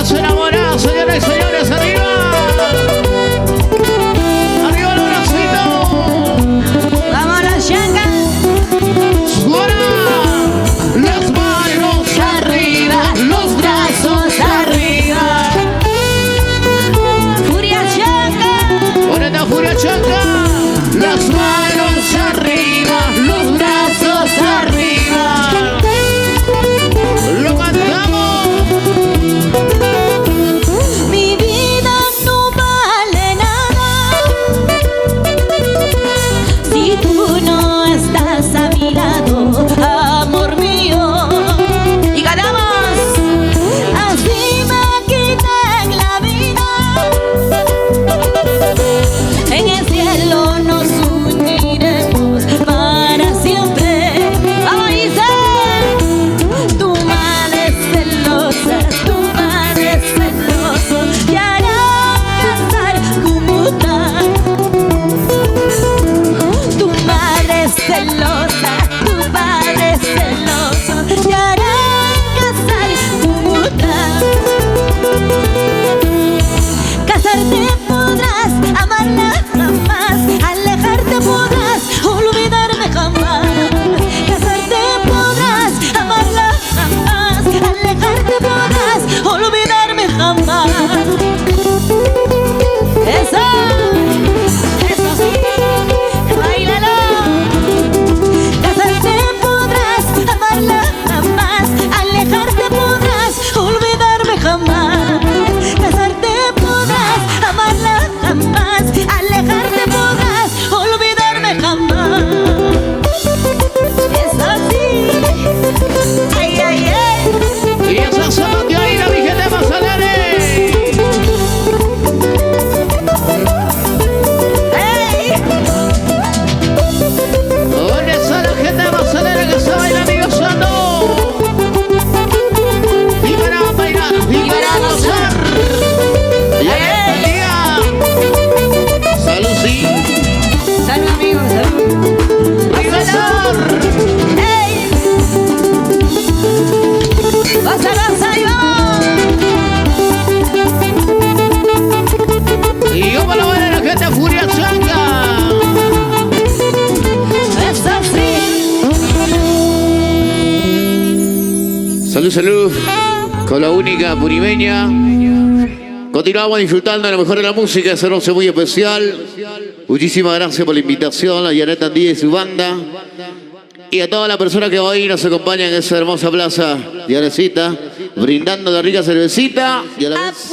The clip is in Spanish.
Los enamorados, señoras y señores, arriba. Arriba el bracito. Vamos la changa. Suena. Las manos arriba, los brazos arriba. Furia changa. Con esta furia changa. Las manos arriba, los brazos arriba. Lo cantamos. Mi vida no vale nada si tú no estás a mi lado, amor mío. Y ganamos. Así me quitan la vida. En el cielo nos uniremos para siempre. Vamos, Isa. Tu madre es celosa, tu madre es celoso, y hará casar como tal. Tu madre es celosa, tu padre es celoso, y hará casar como tal. Casarte podrás, amarla jamás, alejarte podrás, olvidarme jamás. Casarte podrás, amarla jamás, alejarte podrás, olvidarme jamás. Eso sí, bailalo. Casarte podrás, amarla jamás, alejarte podrás, olvidarme jamás. Casarte podrás, amarla jamás, alejarte podrás, olvidarme jamás. Eso sí. Ay, ay, ay. Y esa zapateadita, mi gente más alegre. Hey. ¿Dónde está la gente más alegre que se baila, amigos santos? Y para bailar, y para gozar. Y en este día. Salud, sí. Salud, amigos, salud. Y gozar. Hey. Goza, goza, y vamos. Y yo para bailar la gente furia changa. Eso sí. Salud, salud. Con la única purimeña. Continuamos disfrutando de lo mejor de la música. Esa noche muy especial. Muchísimas gracias por la invitación a Janet Andía y su banda. Y a toda la persona que hoy nos acompaña en esa hermosa plaza, Janecita, brindando la rica cervecita y a la vez